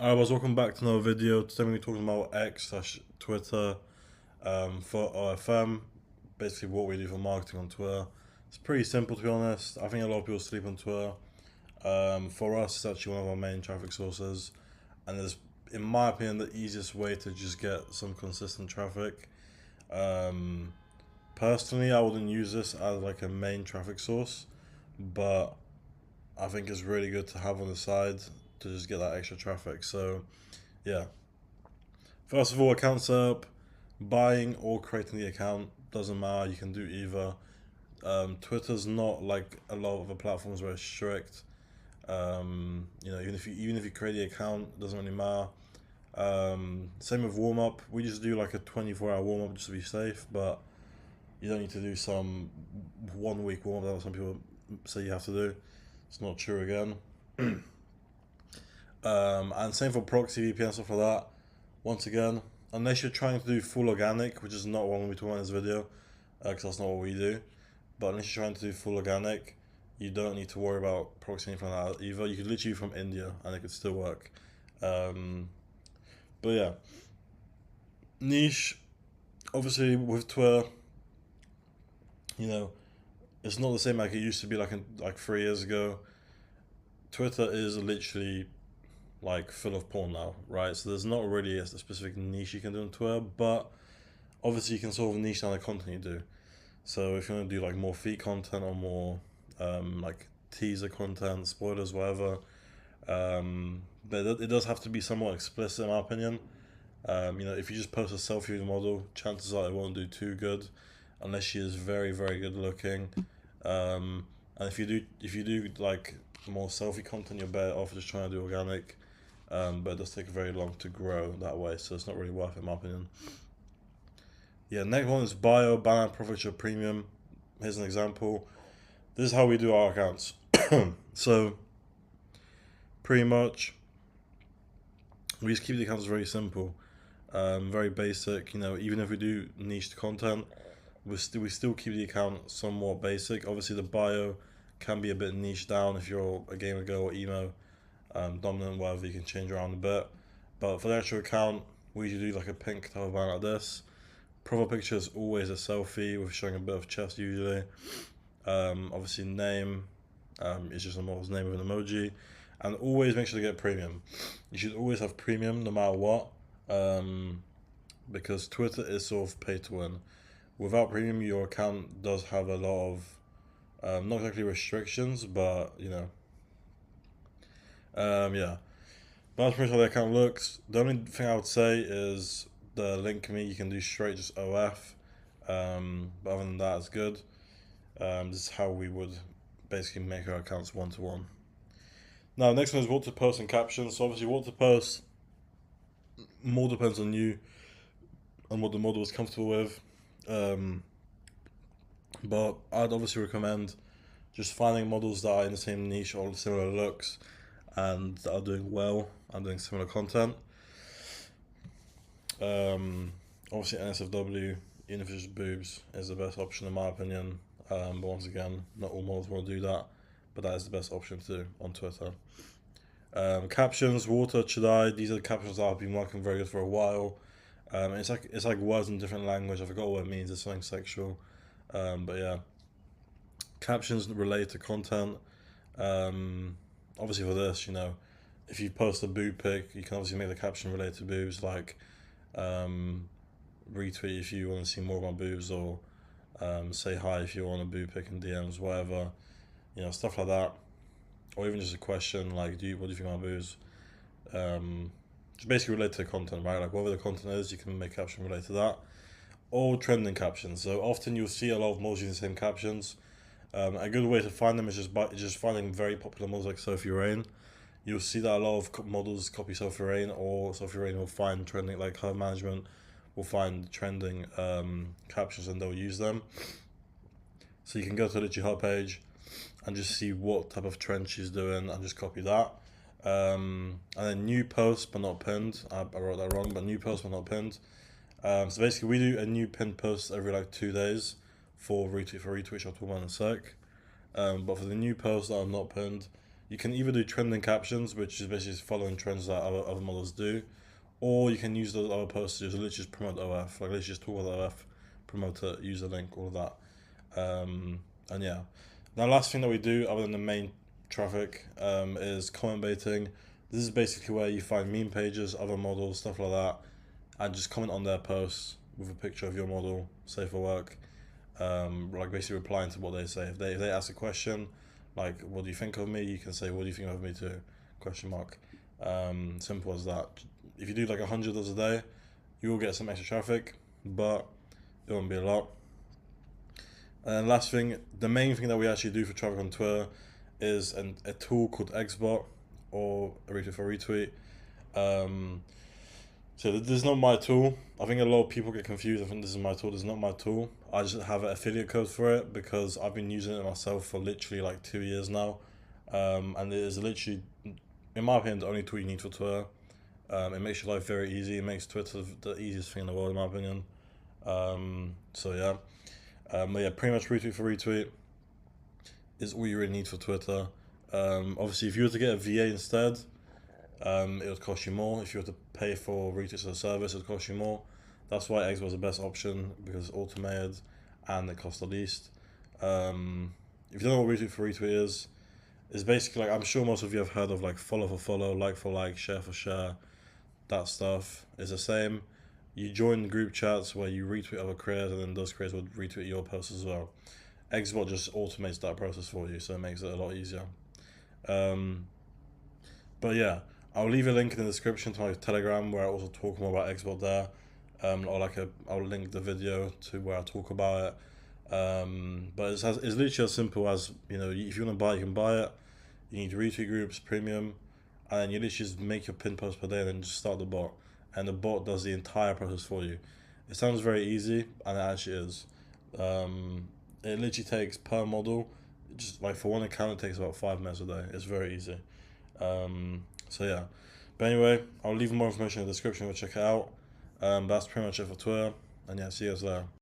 Alright, guys, welcome back to another video. Today we're going to be talking about X/Twitter for OFM. Basically, what we do for marketing on Twitter. It's pretty simple, to be honest. I think a lot of people sleep on Twitter. For us, it's actually one of our main traffic sources, and it's, in my opinion, the easiest way to just get some consistent traffic. Personally, I wouldn't use this as like a main traffic source, but I think it's really good to have on the side to just get that extra traffic. So, yeah. First of all, account setup, buying or creating the account doesn't matter. You can do either. Twitter's not like a lot of other platforms where it's strict. Even if you create the account, it doesn't really matter. Same with warm up. We just do like a 24-hour warm up just to be safe, but you don't need to do some 1 week warm up that some people say you have to do. It's not true again. And same for proxy VPN, stuff like that. Once again, unless you're trying to do full organic, which is not what we're talking about in this video, because that's not what we do. But unless you're trying to do full organic, you don't need to worry about proxy anything like that either. You could literally from India and it could still work. But yeah, niche. Obviously, with Twitter, you know, it's not the same like it used to be like 3 years ago. Twitter is literally like full of porn now, right? So there's not really a specific niche you can do on Twitter, but obviously you can sort of niche down the content you do. So if you want to do like more feed content or more like teaser content, spoilers, whatever, but it does have to be somewhat explicit in my opinion. If you just post a selfie of the model, chances are it won't do too good, unless she is very, very good looking. And if you do like more selfie content, you're better off just trying to do organic. But it does take very long to grow that way, so it's not really worth it in my opinion. Yeah, next one is bio, banner, profit share, premium. Here's an example. This is how we do our accounts. So, pretty much, we just keep the accounts very simple, very basic. Even if we do niched content, we still keep the account somewhat basic. Obviously, the bio can be a bit niche down if you're a gamer girl or emo. Dominant, whatever, you can change around a bit. But for the actual account, we usually do like a pink type of banner like this. Profile picture is always a selfie with showing a bit of chest usually. Obviously name is just a model's name with an emoji. And always make sure to get premium. You should always have premium no matter what. Because Twitter is sort of pay to win. Without premium, your account does have a lot of, not exactly restrictions, but yeah. But that's pretty much how the account looks. The only thing I would say is the link me you can do straight just OF. But other than that, it's good. This is how we would basically make our accounts one-to-one. Now, next one is what to post and captions. So obviously, what to post more depends on you and what the model is comfortable with. But I'd obviously recommend just finding models that are in the same niche or similar looks and that are doing well and doing similar content. Obviously NSFW, even if it's just boobs, is the best option in my opinion. But once again, not all models will do that, but that is the best option to do on Twitter. Captions, water, chidai, these are the captions that have been working very good for a while. It's like words in different language. I forgot what it means. It's something sexual. But yeah, captions relate to content. Obviously for this, if you post a boob pic, you can obviously make the caption relate to boobs, like retweet if you want to see more about boobs, or say hi if you want a boob pic in DMs, whatever, stuff like that. Or even just a question like, what do you think about boobs? Just basically relate to the content, right? Like whatever the content is, you can make caption relate to that. Or trending captions. So often you'll see a lot of models using the same captions. A good way to find them is just finding very popular models like Sophie Rain. You'll see that a lot of models copy Sophie Rain, or Sophie Rain will find trending, like her management will find trending captions and they'll use them. So you can go to literally her page and just see what type of trend she's doing and just copy that. And then new post but not pinned. I wrote that wrong, but new post but not pinned. So basically, we do a new pinned post every like 2 days for retweet. I'll talk about in a sec. But for the new posts that are not pinned, You can either do trending captions, which is basically following trends that other models do, or you can use those other posts to literally just promote OF, like literally just talk about OF, promote it, use a link, all of that. And yeah, now last thing that we do other than the main traffic is comment baiting. This is basically where you find meme pages, other models, stuff like that, and just comment on their posts with a picture of your model, say for work. Like basically replying to what they say. If they ask a question, like what do you think of me, you can say what do you think of me too, question mark. Simple as that. If you do like 100 of those a day, you will get some extra traffic, but it won't be a lot. And last thing, the main thing that we actually do for traffic on Twitter is a tool called XBot or a retweet for retweet. Um, so this is not my tool. I think a lot of people get confused. I think this is my tool. This is not my tool. I just have an affiliate code for it because I've been using it myself for literally like 2 years now. And it is literally, in my opinion, the only tool you need for Twitter. It makes your life very easy. It makes Twitter the easiest thing in the world, in my opinion. So yeah. But yeah, pretty much retweet for retweet is all you really need for Twitter. Obviously, if you were to get a VA instead, it would cost you more. If you were to pay for retweets as a service, it would cost you more. That's why X was the best option because it's automated and it costs the least. If you don't know what retweet for retweet is, it's basically like I'm sure most of you have heard of like follow for like, share for share. That stuff is the same. You join group chats where you retweet other creators and then those creators will retweet your posts as well. XBot just automates that process for you, so it makes it a lot easier. Um, but yeah, I'll leave a link in the description to my Telegram where I also talk more about XBot there. I'll link the video to where I talk about it. But it's literally as simple as, if you want to buy it, you can buy it. You need retweet groups, premium, and then you literally just make your pin post per day and then just start the bot. And the bot does the entire process for you. It sounds very easy, and it actually is. It literally takes per model, just like for one account, it takes about 5 minutes a day. It's very easy. So yeah. But anyway, I'll leave more information in the description. Go check it out. That's pretty much it for Twitter. And yeah, see you guys later.